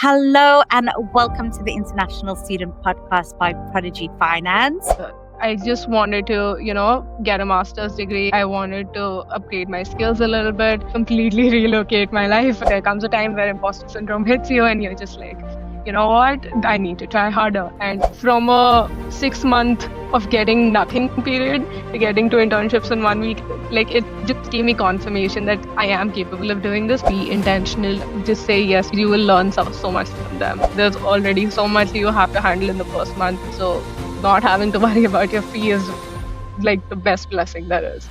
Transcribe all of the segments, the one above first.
Hello and welcome to the International Student Podcast by Prodigy Finance. I just wanted to, get a master's degree. I wanted to upgrade my skills a little bit, completely relocate my life. There comes a time where imposter syndrome hits you and you're just like, you know what? I need to try harder. And from a 6 month of getting nothing period to getting to internships in 1 week, like it just gave me confirmation that I am capable of doing this. Be intentional, just say yes, you will learn so much from them. There's already so much you have to handle in the first month. So not having to worry about your fee is like the best blessing there is.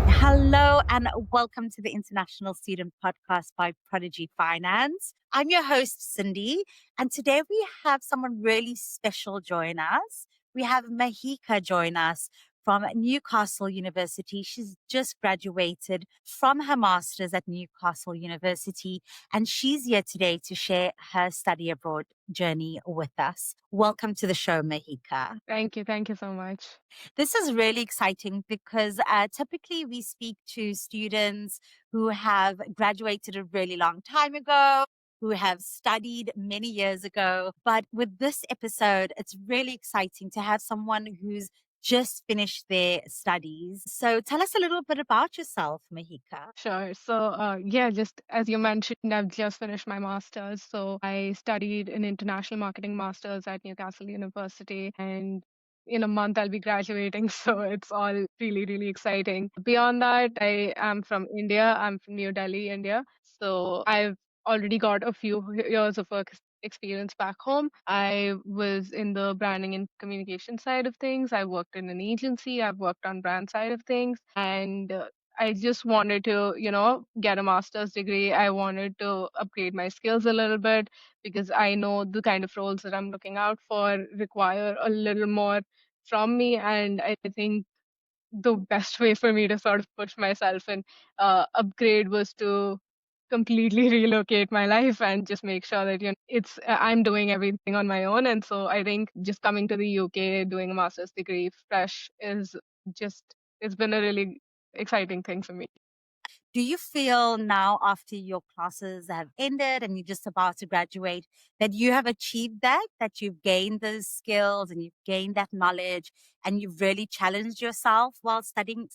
Hello and welcome to the International Student Podcast by Prodigy Finance. I'm your host, Cyndi, and today we have someone really special join us. We have Mihika join us from Newcastle University. She's just graduated from her master's at Newcastle University, and she's here today to share her study abroad journey with us. Welcome to the show, Mihika. Thank you. Thank you so much. This is really exciting because typically we speak to students who have graduated a really long time ago, who have studied many years ago. But with this episode, it's really exciting to have someone who's just finished their studies. So tell us a little bit about yourself, Mihika. Sure. So, just as you mentioned, I've just finished my master's. So, I studied an international marketing master's at Newcastle University, and in a month I'll be graduating. So, it's all really, really exciting. Beyond that, I am from India. I'm from New Delhi, India. So, I've already got a few years of work experience back home. I was in the branding and communication side of things. I worked in an agency. I've worked on brand side of things, and I just wanted to, get a master's degree. I wanted to upgrade my skills a little bit because I know the kind of roles that I'm looking out for require a little more from me. And I think the best way for me to sort of push myself and upgrade was to completely relocate my life and just make sure that it's I'm doing everything on my own. And so I think just coming to the UK, doing a master's degree fresh is just it's been a really exciting thing for me. Do you feel now, after your classes have ended and you're just about to graduate, that you have achieved that you've gained those skills and you've gained that knowledge and you've really challenged yourself while studying?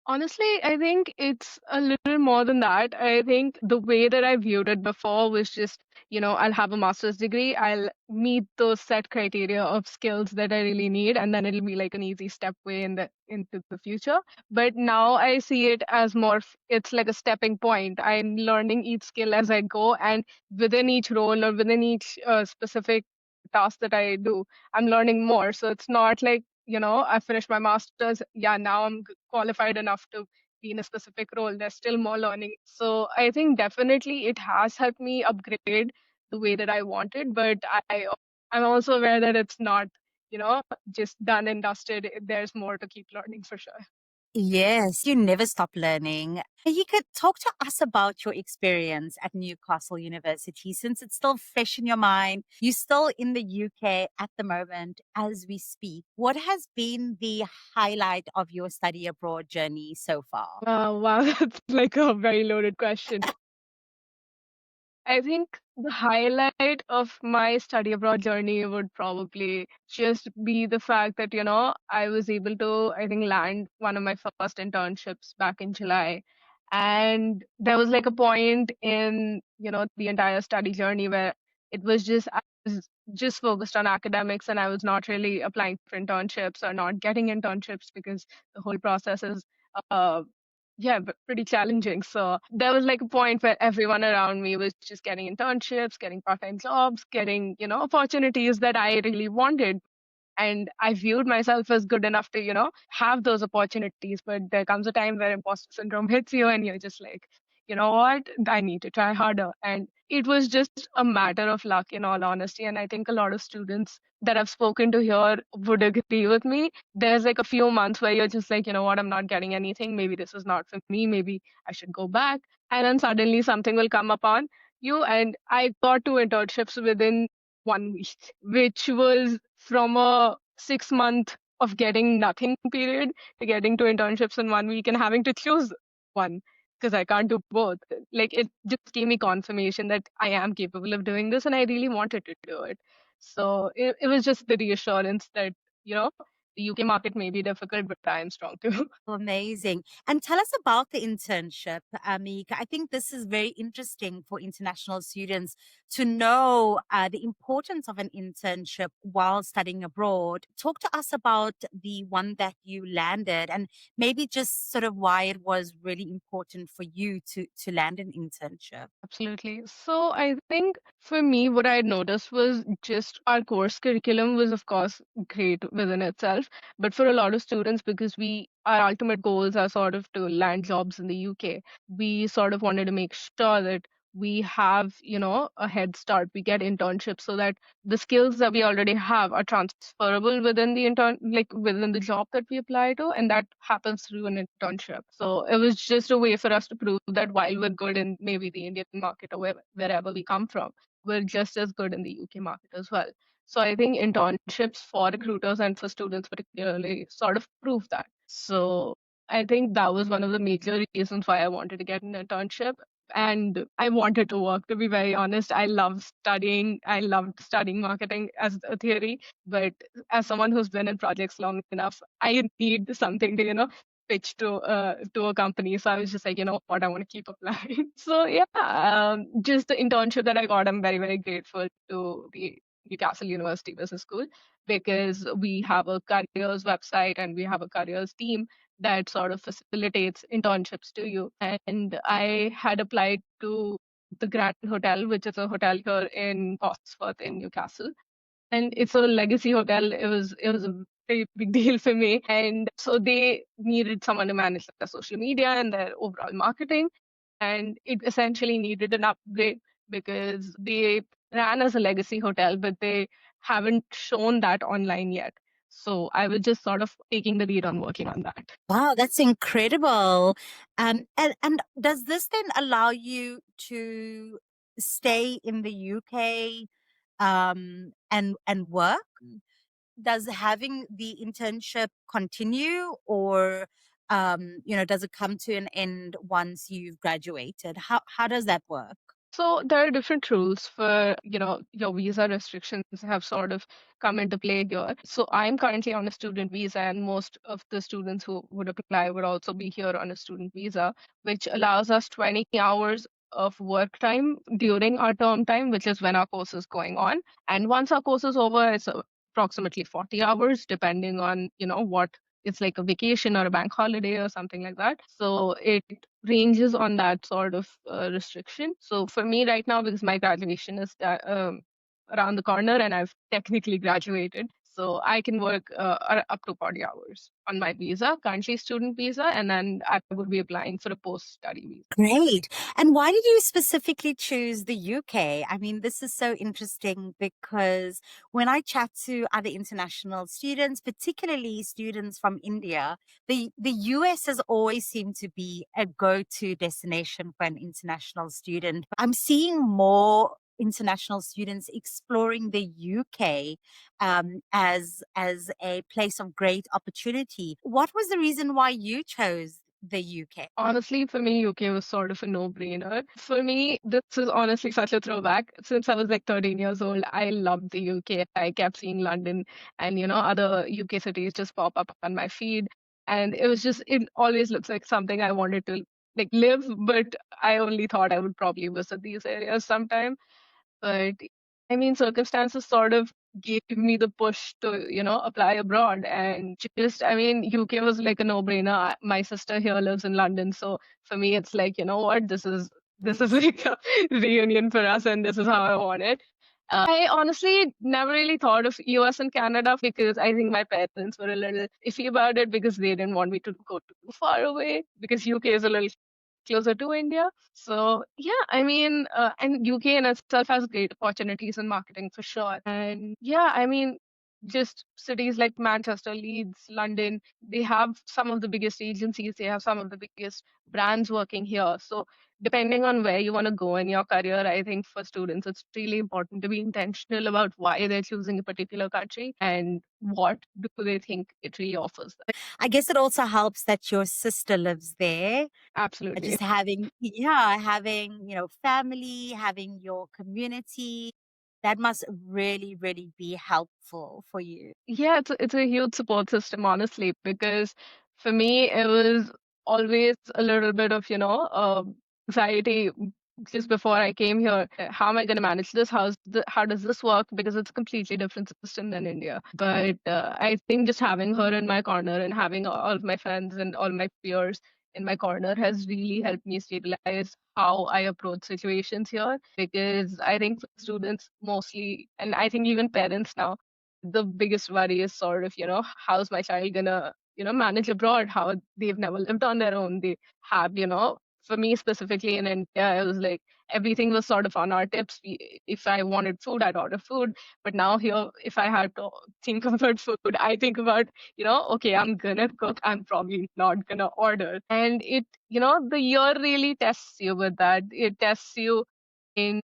Honestly, I think it's a little more than that. I think the way that I viewed it before was just, I'll have a master's degree, I'll meet those set criteria of skills that I really need, and then it'll be like an easy step way into the future. But now I see it as more, it's like a stepping point. I'm learning each skill as I go, and within each role or within each specific task that I do, I'm learning more. So it's not like I finished my master's. Yeah, now I'm qualified enough to be in a specific role. There's still more learning. So I think definitely it has helped me upgrade the way that I wanted, but I'm also aware that it's not, just done and dusted. There's more to keep learning for sure. Yes, you never stop learning. You could talk to us about your experience at Newcastle University since it's still fresh in your mind. You're still in the UK at the moment as we speak. What has been the highlight of your study abroad journey so far? Wow, that's like a very loaded question. I think the highlight of my study abroad journey would probably just be the fact that, I was able to, I think, land one of my first internships back in July. And there was like a point in, the entire study journey where I was just focused on academics and I was not really applying for internships or not getting internships because the whole process is uh, yeah, but pretty challenging. So there was like a point where everyone around me was just getting internships, getting part-time jobs, getting, opportunities that I really wanted. And I viewed myself as good enough to, have those opportunities. But there comes a time where imposter syndrome hits you and you're just like, you know what? I need to try harder. And it was just a matter of luck, in all honesty. And I think a lot of students that I've spoken to here would agree with me. There's like a few months where you're just like, you know what? I'm not getting anything. Maybe this is not for me. Maybe I should go back. And then suddenly something will come upon you. And I got two internships within 1 week, which was from a 6 month of getting nothing period to getting to internships in 1 week and having to choose one. because I can't do both. Like it just gave me confirmation that I am capable of doing this and I really wanted to do it. So it was just the reassurance that, you know, the UK market may be difficult, but I am strong too. Amazing. And tell us about the internship, Amika. I think this is very interesting for international students to know the importance of an internship while studying abroad. Talk to us about the one that you landed and maybe just sort of why it was really important for you to land an internship. Absolutely. So I think for me, what I had noticed was just our course curriculum was, of course, great within itself. But for a lot of students, because our ultimate goals are sort of to land jobs in the UK, we sort of wanted to make sure that we have, a head start. We get internships so that the skills that we already have are transferable within like within the job that we apply to, and that happens through an internship. So it was just a way for us to prove that while we're good in maybe the Indian market or wherever we come from, we're just as good in the UK market as well. So I think internships for recruiters and for students particularly sort of prove that. So I think that was one of the major reasons why I wanted to get an internship. And I wanted to work, to be very honest. I love studying. I loved studying marketing as a theory. But as someone who's been in projects long enough, I need something to, pitch to a company. So I was just like, you know what, I want to keep applying. So yeah, just the internship that I got, I'm very, very grateful to the Newcastle University Business School because we have a careers website and we have a careers team that sort of facilitates internships to you. And I had applied to the Grand Hotel, which is a hotel here in Bosworth in Newcastle, and it's a legacy hotel. It was a very big deal for me, and so they needed someone to manage their social media and their overall marketing, and it essentially needed an upgrade because they ran as a legacy hotel, but they haven't shown that online yet. So I was just sort of taking the lead on working on that. Wow, that's incredible. And does this then allow you to stay in the UK and work? Does having the internship continue or does it come to an end once you've graduated? How does that work? So there are different rules for, your visa restrictions have sort of come into play here. So I'm currently on a student visa, and most of the students who would apply would also be here on a student visa, which allows us 20 hours of work time during our term time, which is when our course is going on. And once our course is over, it's approximately 40 hours, depending on, what it's like a vacation or a bank holiday or something like that. So it ranges on that sort of restriction. So for me right now, because my graduation is around the corner and I've technically graduated, so I can work up to 40 hours on my visa, currently student visa, and then I would be applying for a post-study visa. Great. And why did you specifically choose the UK? I mean, this is so interesting because when I chat to other international students, particularly students from India, the US has always seemed to be a go-to destination for an international student. I'm seeing more international students exploring the UK as a place of great opportunity. What was the reason why you chose the UK? Honestly, for me, UK was sort of a no-brainer. For me, this is honestly such a throwback. Since I was like 13 years old, I loved the UK. I kept seeing London and, other UK cities just pop up on my feed. And it always looks like something I wanted to like live, but I only thought I would probably visit these areas sometime. But I mean, circumstances sort of gave me the push to, apply abroad. And I mean, UK was like a no-brainer. My sister here lives in London, so for me, it's like, you know what, this is like a reunion for us, and this is how I want it. I honestly never really thought of US and Canada because I think my parents were a little iffy about it because they didn't want me to go too far away because UK is a little closer to India. So yeah, I mean, and UK in itself has great opportunities in marketing for sure. And yeah, I mean, just cities like Manchester, Leeds, London, they have some of the biggest agencies, they have some of the biggest brands working here. So depending on where you want to go in your career, I think for students, it's really important to be intentional about why they're choosing a particular country and what do they think it really offers them. I guess it also helps that your sister lives there. Absolutely. Just having, yeah, having, family, having your community, that must really, really be helpful for you. Yeah, it's a huge support system, honestly, because for me it was always a little bit of, anxiety just before I came here. How am I going to manage this? How does this work? Because it's a completely different system than India. But I think just having her in my corner and having all of my friends and all my peers in my corner has really helped me stabilize how I approach situations here. Because I think for students mostly, and I think even parents now, the biggest worry is sort of, how's my child gonna, manage abroad? How they've never lived on their own. They have, for me specifically in India, it was like everything was sort of on our tips. If I wanted food, I'd order food. But now here, if I had to think about food, I think about, okay, I'm gonna cook. I'm probably not gonna order. And the year really tests you with that. It tests you in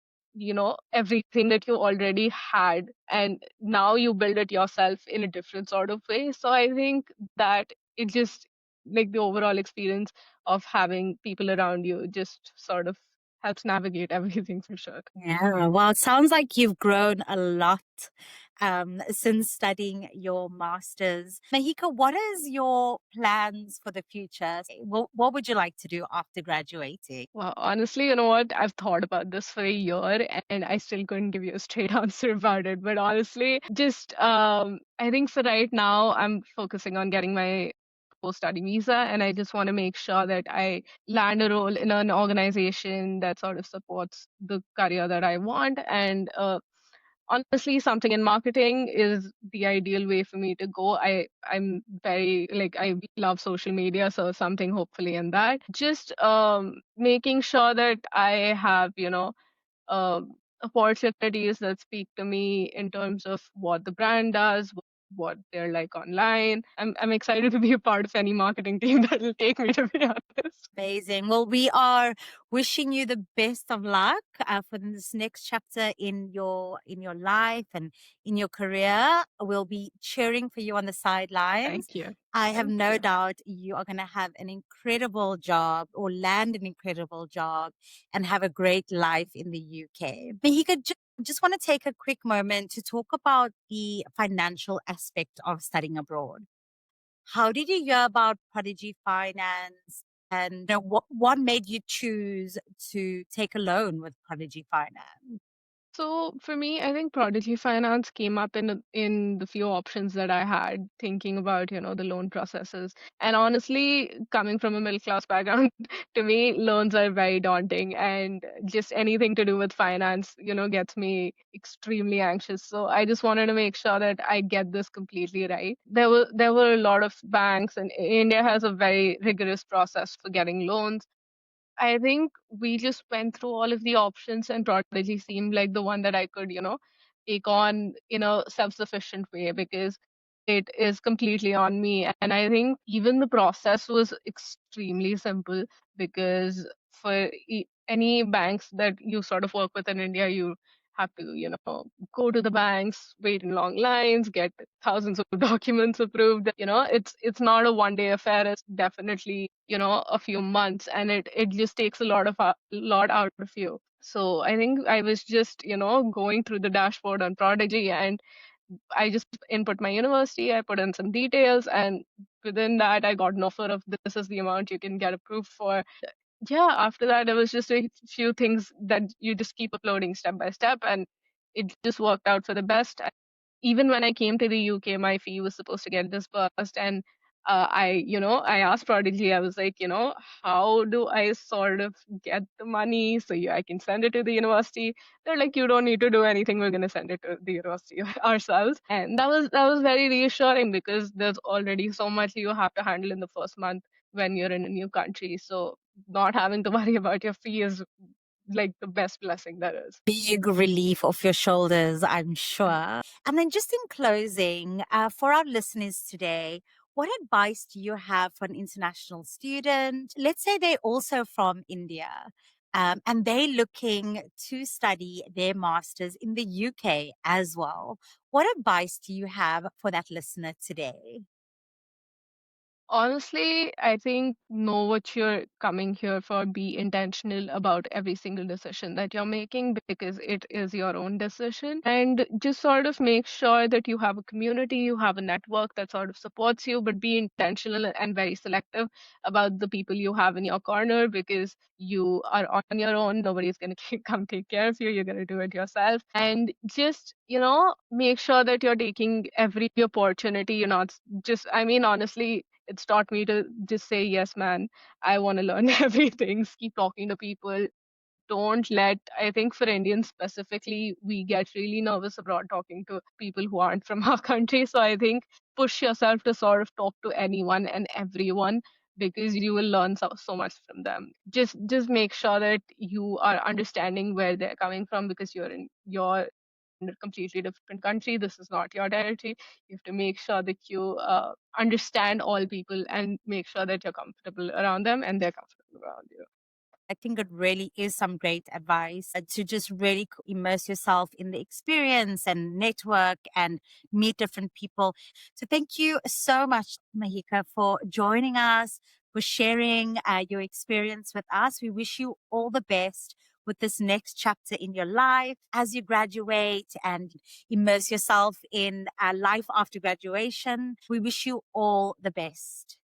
everything that you already had, and now you build it yourself in a different sort of way. So I think that it just, like, the overall experience of having people around you just sort of helps navigate everything for sure. Yeah, well, it sounds like you've grown a lot since studying your master's. Mahika, what is your plans for the future? What would you like to do after graduating? Well, honestly, you know what? I've thought about this for a year and I still couldn't give you a straight answer about it. But honestly, just I think for right now, I'm focusing on getting my post-study visa, and I just want to make sure that I land a role in an organization that sort of supports the career that I want. And honestly, something in marketing is the ideal way for me to go. I'm very, like, I love social media, so something hopefully in that. Just making sure that I have, um opportunities that speak to me in terms of what the brand does, what they're like online. I'm excited to be a part of any marketing team that'll take me, to be honest. Amazing. Well, we are wishing you the best of luck for this next chapter in your life and in your career. We'll be cheering for you on the sidelines. Thank you. I have Thank no you. doubt you are going to have an incredible job or land an incredible job and have a great life in the UK. But you could just want to take a quick moment to talk about the financial aspect of studying abroad. How did you hear about Prodigy Finance? And what made you choose to take a loan with Prodigy Finance? So for me, I think Prodigy Finance came up in the few options that I had, thinking about, the loan processes. And honestly, coming from a middle class background, to me, loans are very daunting, and just anything to do with finance, gets me extremely anxious. So I just wanted to make sure that I get this completely right. There were a lot of banks, and India has a very rigorous process for getting loans. I think we just went through all of the options, and Prodigy seemed like the one that I could, take on in a self-sufficient way, because it is completely on me. And I think even the process was extremely simple, because for any banks that you sort of work with in India, you have to, go to the banks, wait in long lines, get thousands of documents approved. It's not a one-day affair. It's definitely, a few months, and it just takes a lot out of you. So I think I was just, going through the dashboard on Prodigy, and I just input my university, I put in some details, and within that, I got an offer of this is the amount you can get approved for. Yeah, after that, it was just a few things that you just keep uploading step by step, and it just worked out for the best. Even when I came to the UK, my fee was supposed to get disbursed, and I asked Prodigy, I was like, how do I sort of get the money so I can send it to the university? They're like, you don't need to do anything. We're gonna send it to the university ourselves, and that was very reassuring, because there's already so much you have to handle in the first month when you're in a new country. So not having to worry about your fee is like the best blessing there is. Big relief off your shoulders, I'm sure. And then, just in closing, for our listeners today, what advice do you have for an international student? Let's say they're also from India, and they're looking to study their master's in the UK as well. What advice do you have for that listener today? Honestly, I think know what you're coming here for. Be intentional about every single decision that you're making because it is your own decision. And just sort of make sure that you have a community, you have a network that sort of supports you, but be intentional and very selective about the people you have in your corner because you are on your own. Nobody's going to come take care of you. You're going to do it yourself. And just, make sure that you're taking every opportunity. You're not just, I mean, honestly, it's taught me to just say, yes, man, I want to learn everything. Keep talking to people. Don't let, I think for Indians specifically, we get really nervous about talking to people who aren't from our country. So I think push yourself to sort of talk to anyone and everyone because you will learn so much from them. Just make sure that you are understanding where they're coming from because you're in a completely different country. This is not your territory. You have to make sure that you understand all people and make sure that you're comfortable around them and they're comfortable around you. I think it really is some great advice to just really immerse yourself in the experience and network and meet different people. So, thank you so much, Mahika, for joining us, for sharing your experience with us. We wish you all the best with this next chapter in your life as you graduate and immerse yourself in life after graduation. We wish you all the best.